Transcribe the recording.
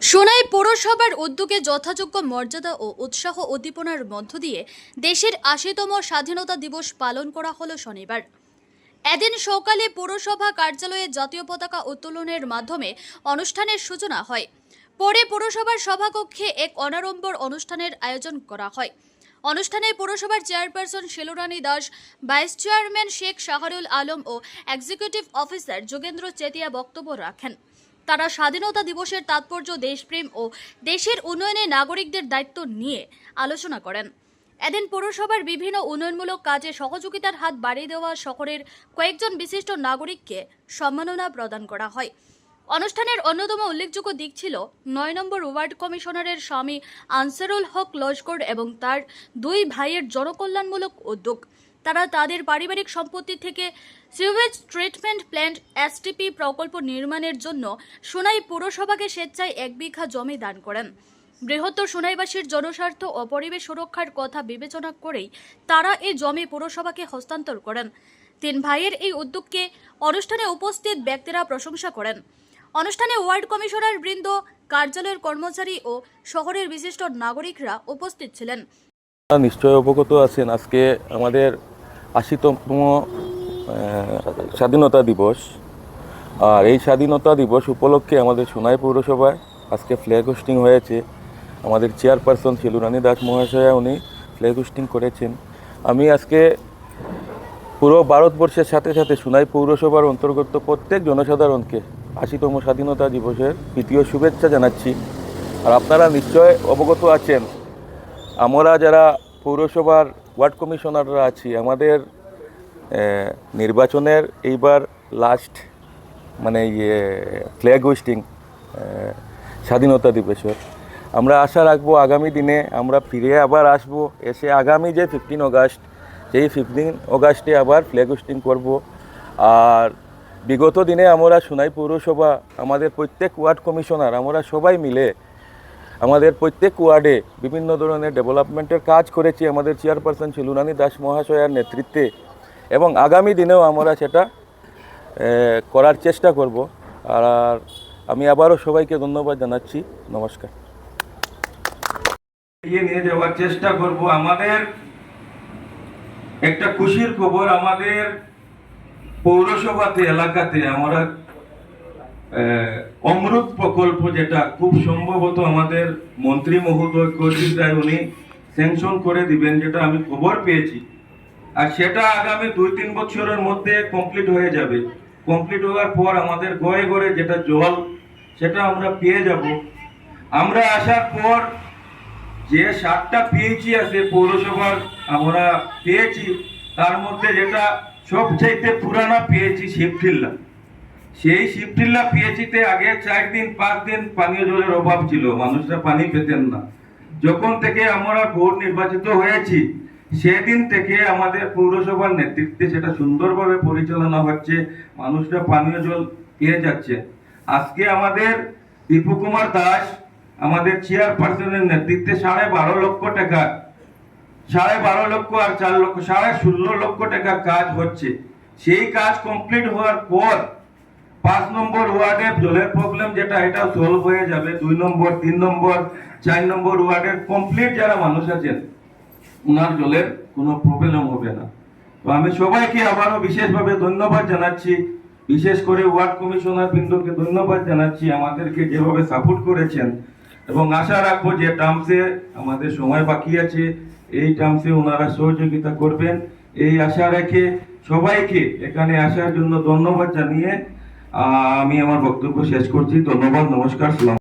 সোনাই পৌরসভার উদ্যোগে যথাযোগ্য মর্যাদা ও উৎসাহ উদ্দীপনার মধ্য দিয়ে দেশের ৮০তম স্বাধীনতা দিবস পালন করা হলো শনিবার। এদিন সকালে পৌরসভা কার্যালয়ে জাতীয় পতাকা উত্তোলনের মাধ্যমে অনুষ্ঠানের সূচনা হয়। পরে পৌরসভার সভাকক্ষে এক অনাড়ম্বর অনুষ্ঠানের আয়োজন করা হয়। অনুষ্ঠানে পৌরসভার chairperson Shilurani Das, vice chairman Sheikh Shahrul Alam ও এক্সিকিউটিভ অফিসার যোগেন্দ্র চেতিয়া বক্তব্য রাখেন। তারা স্বাধীনতা দিবসের তাৎপর্য, দেশপ্রেম ও দেশের উন্নয়নে নাগরিকদের দায়িত্ব নিয়ে আলোচনা করেন। এদিন পৌরসভার বিভিন্ন উন্নয়নমূলক কাজে সহযোগিতার হাত বাড়িয়ে দেওয়া শহরের কয়েকজন বিশিষ্ট নাগরিককে সম্মাননা প্রদান করা হয়। অনুষ্ঠানের অন্যতম উল্লেখযোগ্য দিক ছিল ৯ নম্বর ওয়ার্ড কমিশনারের স্বামী আনসারুল হক লস্কর এবং তার দুই ভাইয়ের জনকল্যাণমূলক উদ্যোগ। তারা তাদের পারিবারিক সম্পত্তি থেকে সিউয়েজ ট্রিটমেন্ট প্ল্যান্ট এসটিপি প্রকল্প নির্মাণের জন্য সোনাই পৌরসভাকে স্বেচ্ছায় ১ বিঘা জমি দান করেন। বৃহত্তর সোনাইবাসীর জনস্বার্থ ও পরিবেশ সুরক্ষার কথা বিবেচনা করেই তারা এই জমি পৌরসভাকে হস্তান্তর করেন। ৩ ভাইয়ের এই উদ্যোগকে অনুষ্ঠানে উপস্থিত ব্যক্তিরা প্রশংসা করেন। অনুষ্ঠানে ওয়ার্ড কমিশনার বৃন্দ, কার্যালয়ের কর্মচারী ও শহরের বিশিষ্ট নাগরিকরা উপস্থিত ছিলেন। নিশ্চয় অবগত আছেন, আজকে আমাদের ৮০তম স্বাধীনতা দিবস। আর এই স্বাধীনতা দিবস উপলক্ষে আমাদের সোনাই পৌরসভায় আজকে ফ্ল্যাগ হোস্টিং হয়েছে। আমাদের চেয়ারপারসন শিলুরানী দাস মহাশয়া উনি ফ্ল্যাগ হোস্টিং করেছেন। আমি আজকে পুরো ভারতবর্ষের সাথে সাথে সোনাই পৌরসভার অন্তর্গত প্রত্যেক জনসাধারণকে ৮০তম স্বাধীনতা দিবসের প্রীতীয় শুভেচ্ছা জানাচ্ছি। আর আপনারা নিশ্চয় অবগত আছেন, আমরা যারা পৌরসভার ওয়ার্ড কমিশনাররা আছি, আমাদের নির্বাচনের এইবার লাস্ট ফ্ল্যাগ হোস্টিং স্বাধীনতা দিবসের। আমরা আশা রাখবো আগামী দিনে আমরা ফিরে আবার আসব, এসে আগামী যে 15 আগস্ট, সেই 15 আগস্টে আবার ফ্ল্যাগ হোস্টিং করব। আর বিগত দিনে আমরা সোনাই পৌরসভা, আমাদের প্রত্যেক ওয়ার্ড কমিশনার, আমরা সবাই মিলে আমাদের প্রত্যেক ওয়ার্ডে বিভিন্ন ধরনের ডেভেলপমেন্টের কাজ করেছি আমাদের চেয়ারপারসন শিলুরানী দাস মহাশয়ার নেতৃত্বে, এবং আগামী দিনেও আমরা সেটা করার চেষ্টা করব। আর আমি আবারও সবাইকে ধন্যবাদ জানাচ্ছি। নমস্কার। নিয়ে যাওয়ার চেষ্টা করব। আমাদের একটা খুশির খবর, আমাদের পৌরসভাতে এলাকাতে আমরা অমৃত প্রকল্প, যেটা খুব সম্ভবত আমাদের মন্ত্রী মহোদয় কর্তৃক উনি স্যাংশন করে দিবেন, যেটা আমি খবর পেয়েছি। আর সেটা আগামী 2-3 বছরের মধ্যে কমপ্লিট হয়ে যাবে। কমপ্লিট হওয়ার পর আমাদের ঘরে ঘরে যেটা জল, সেটা আমরা পেয়ে যাব। আমরা আসার পর যে 7টা পিএইচি আছে পৌরসভার আমরা পেয়েছি, তার মধ্যে যেটা সবচাইতে পুরানা পিএইচি শিবটিল্লা, সেই শিবটিল্লা পিএইচিতে আগে 4 দিন 5 দিন পানীয় জলের অভাব ছিল, মানুষরা পানি পেতেন না। যখন থেকে আমরা বোর্ড নির্বাচিত হয়েছি, সেদিন থেকে আমাদের পৌরসভার নেতৃত্বে সেটা সুন্দরভাবে পরিচালনা হচ্ছে, মানুষরা পানীয় জল পেয়ে যাচ্ছে। আজকে আমাদের দীপু কুমার দাস আমাদের চেয়ারপারসনের নেতৃত্বে 12.5 লক্ষ টাকা, 12.5 লক্ষ আর 4 লক্ষ, 16.5 লক্ষ টাকা কাজ হচ্ছে। সেই কাজ কমপ্লিট হওয়ার পর 5 নম্বর ওয়ার্ডে জলের প্রবলেম যেটা, এটা সলভ হয়ে যাবে। 2 নম্বর, 3 নম্বর, 4 নম্বর ওয়ার্ডের কমপ্লিট যারা মানুষ আছেন, ওনার জলের কোনো প্রবলেম হবে না। তো আমি সবাইকে আবারও বিশেষভাবে ধন্যবাদ জানাচ্ছি, বিশেষ করে ওয়ার্ড কমিশনার বৃন্দকে ধন্যবাদ জানাচ্ছি আমাদেরকে যেভাবে সাপোর্ট করেছেন। এবং আশা রাখবো যে টার্মসে আমাদের সময় বাকি আছে, এই টার্মসে ওনারা সহযোগিতা করবেন, এই আশা রেখে সবাইকে এখানে আসার জন্য ধন্যবাদ জানিয়ে আমি আমার বক্তব্য শেষ করছি। ধন্যবাদ, নমস্কার।